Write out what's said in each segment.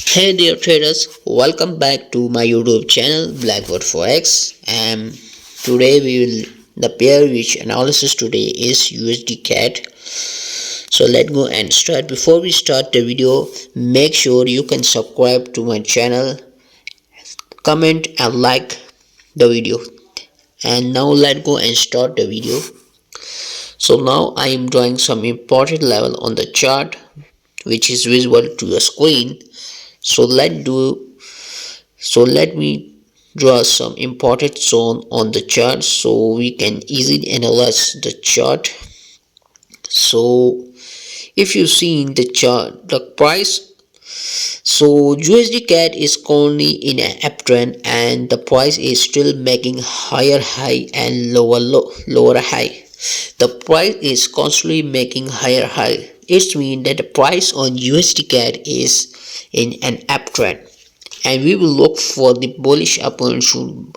Hey dear traders, welcome back to my YouTube channel Blackboard Forex, and today the pair which analysis today is USDCAD. So let's go and start. Before we start the video, make sure you can subscribe to my channel, comment and like the video. And now let's go and start the video. So now I am drawing some important level on the chart which is visible to your screen. So let me draw some important zone on the chart so we can easily analyze the chart. So if you see in the chart the price, so USD CAD is currently in an uptrend and the price is still making higher high and lower high. The price is constantly making higher high. It means that the price on USD CAD is in an uptrend, and we will look for the bullish opportunity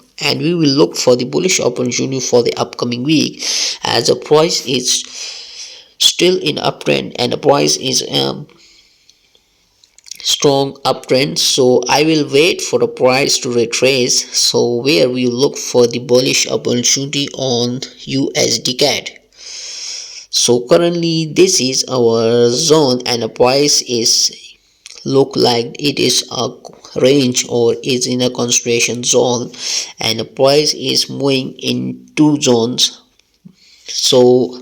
for the upcoming week, as the price is still in uptrend and the price is strong uptrend. So I will wait for the price to retrace, so where we look for the bullish opportunity on USDCAD. So currently this is our zone and the price is look like it is a range or is in a concentration zone, and the price is moving in two zones. So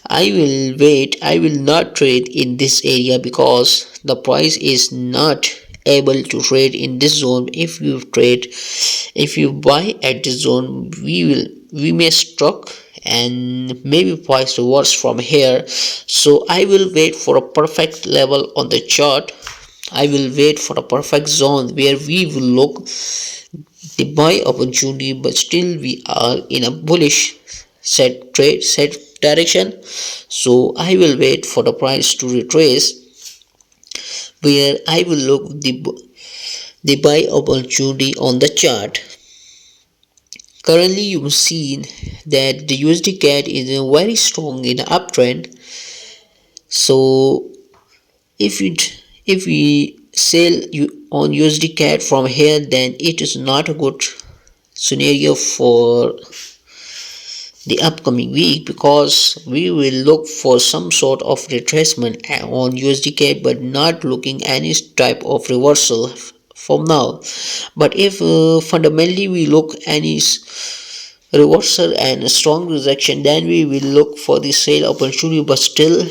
I will wait. I will not trade in this area because the price is not able to trade in this zone. If you buy at this zone, we may struck and maybe price reverse from here. So I will wait for a perfect level on the chart. I will wait for a perfect zone where we will look the buy opportunity, but still we are in a bullish set direction. So I will wait for the price to retrace, where I will look the buy opportunity on the chart. Currently you see that the USD CAD is very strong in uptrend. So if we sell on USD CAD from here, then it is not a good scenario for the upcoming week, because we will look for some sort of retracement on USD CAD but not looking any type of reversal from now. But if fundamentally we look any reversal and strong rejection, then we will look for the sale opportunity. But still,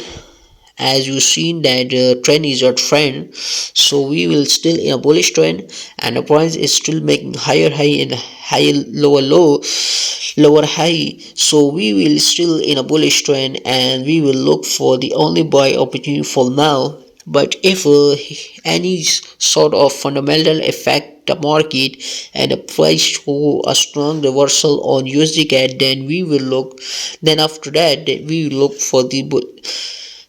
as you seen that trend is a trend, so we will still in a bullish trend and the price is still making higher high and higher lower high. So we will still in a bullish trend and we will look for the only buy opportunity for now. But if any sort of fundamental affect the market and the price show a strong reversal on USD CAD, then after that we will look for the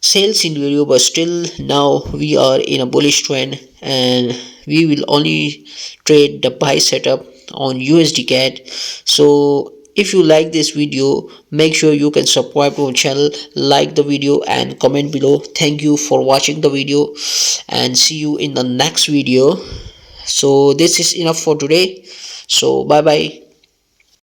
sales scenario. But still now we are in a bullish trend and we will only trade the buy setup on USDCAD. So if you like this video, make sure you can subscribe to our channel, like the video and comment below. Thank you for watching the video and see you in the next video. So this is enough for today. So bye bye.